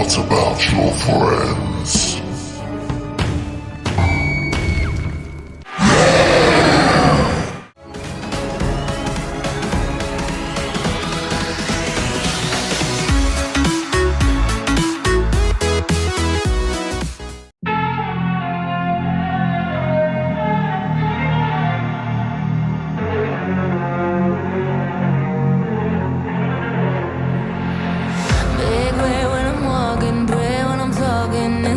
What about your friends? Big way when I'm walking, pray when I'm talking.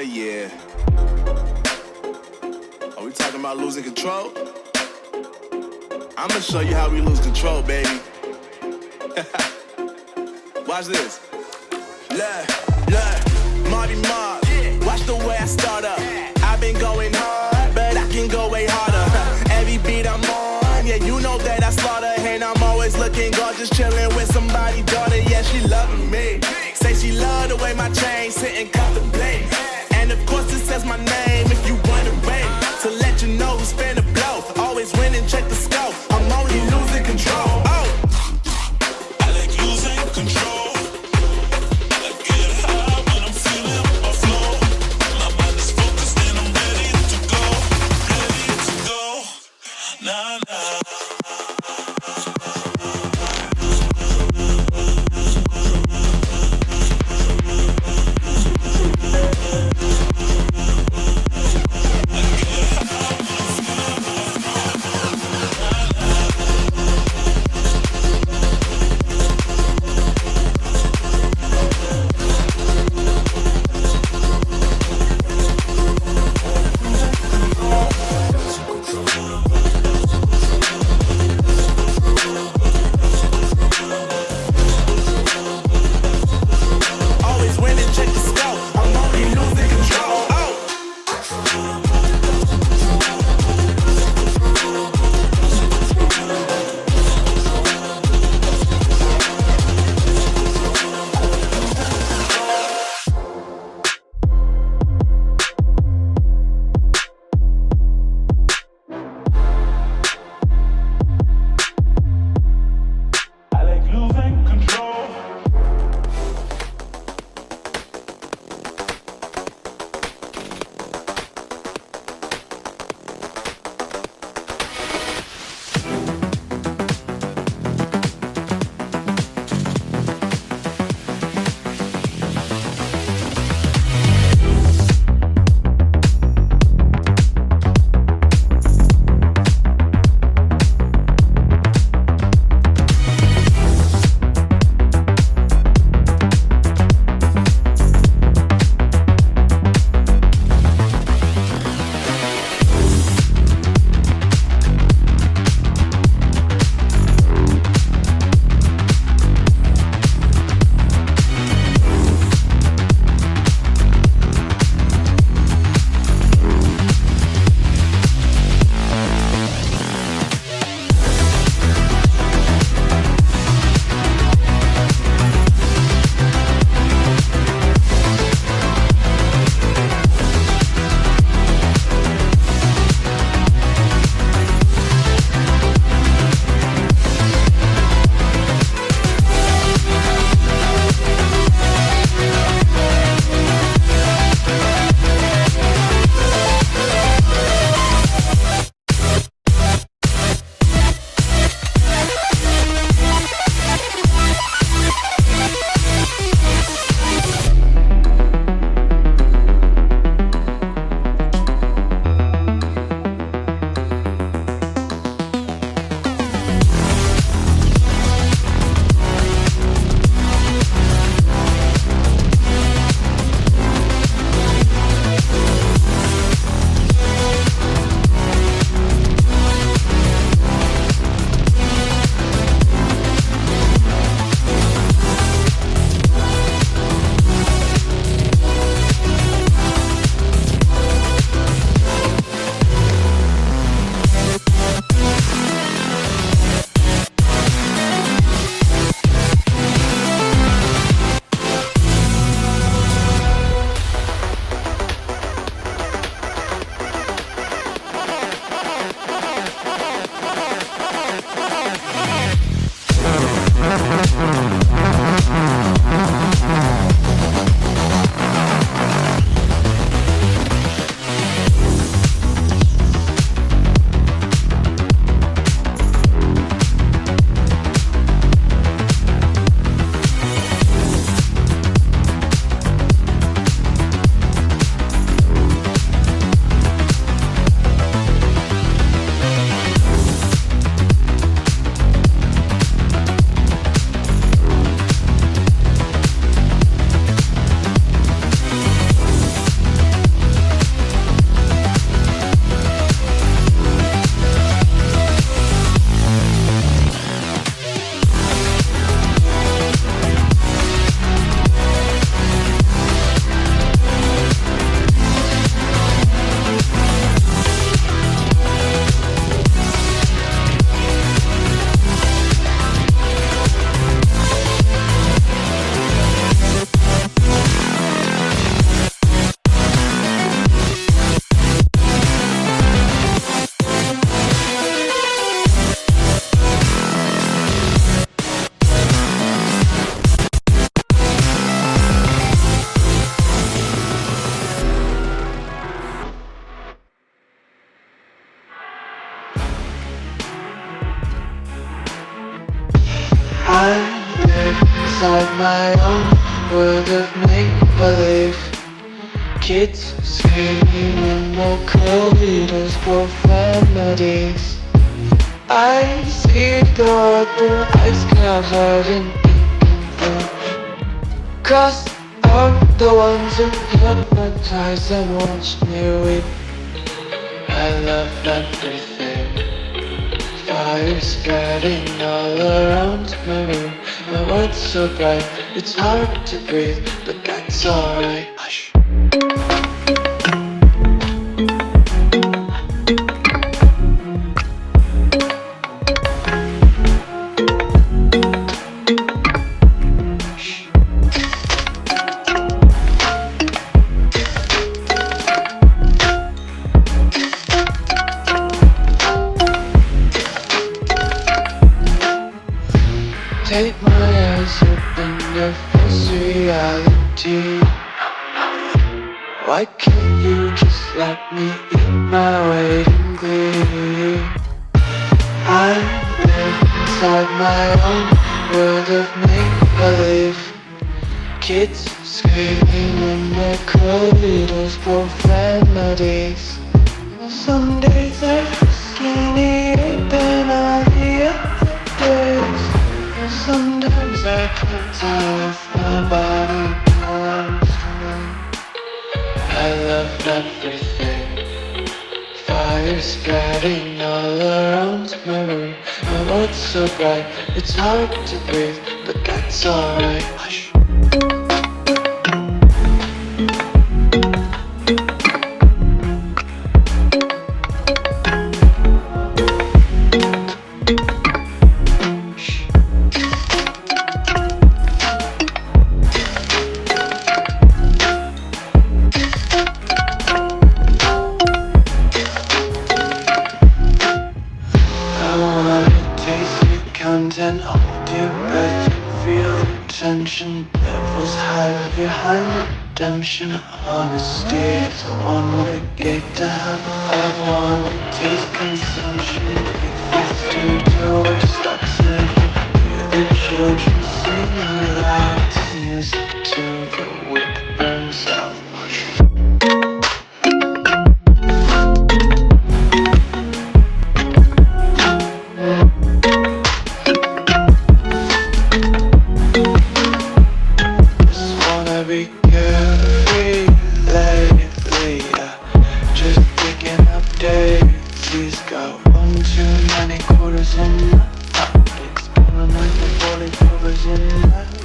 yeah. Are we talking about losing control? I'ma show you how we lose control, baby. Watch this. Look, Marty Mark. Watch the way I start up. I've been going hard, but I can go way harder. Every beat I'm on, yeah, you know that I slaughter. And I'm always looking gorgeous, chilling with somebody's daughter. Yeah, she loving me. Say she love the way my chain sit and contemplate. And of course it says my name if you wanna wait. To let you know who's finna blow. Always win and check the scope. I'm only losing control. Oh, I like losing control. I get high when I'm feeling my flow. My mind is focused and I'm ready to go. Nah, nah. my own world of make-believe. Kids screaming in the corridors, profanities. I see God with eyes covered in ink and blue. Cross out the ones who hypnotize and watch me weep. I love everything. Fire spreading all around my room. My world's so bright, it's hard to breathe, but that's alright. Hush. Take my eyes open, your false reality. Why can't you just let me eat my weight in glee? I live inside my own world of make-believe. Kids screaming in the corridors, profanities. Some days I feel skinny than all the other days. Sometimes I can't tell if my body belongs to me. I love everything. Fire spreading all around my room. My world's so bright, it's hard to breathe, but that's alright. Hush. Content, hold your breath, feel the tension. Devils hide behind redemption. Honesty is a one-way gate to heaven. I want to taste consumption. Big 52 where stocks and hear the children sing aloud. Music to the wick burns out. Be carefree lately, just picking up daisies. Got one too many quarters in my pockets, pulling like the 40 covers in my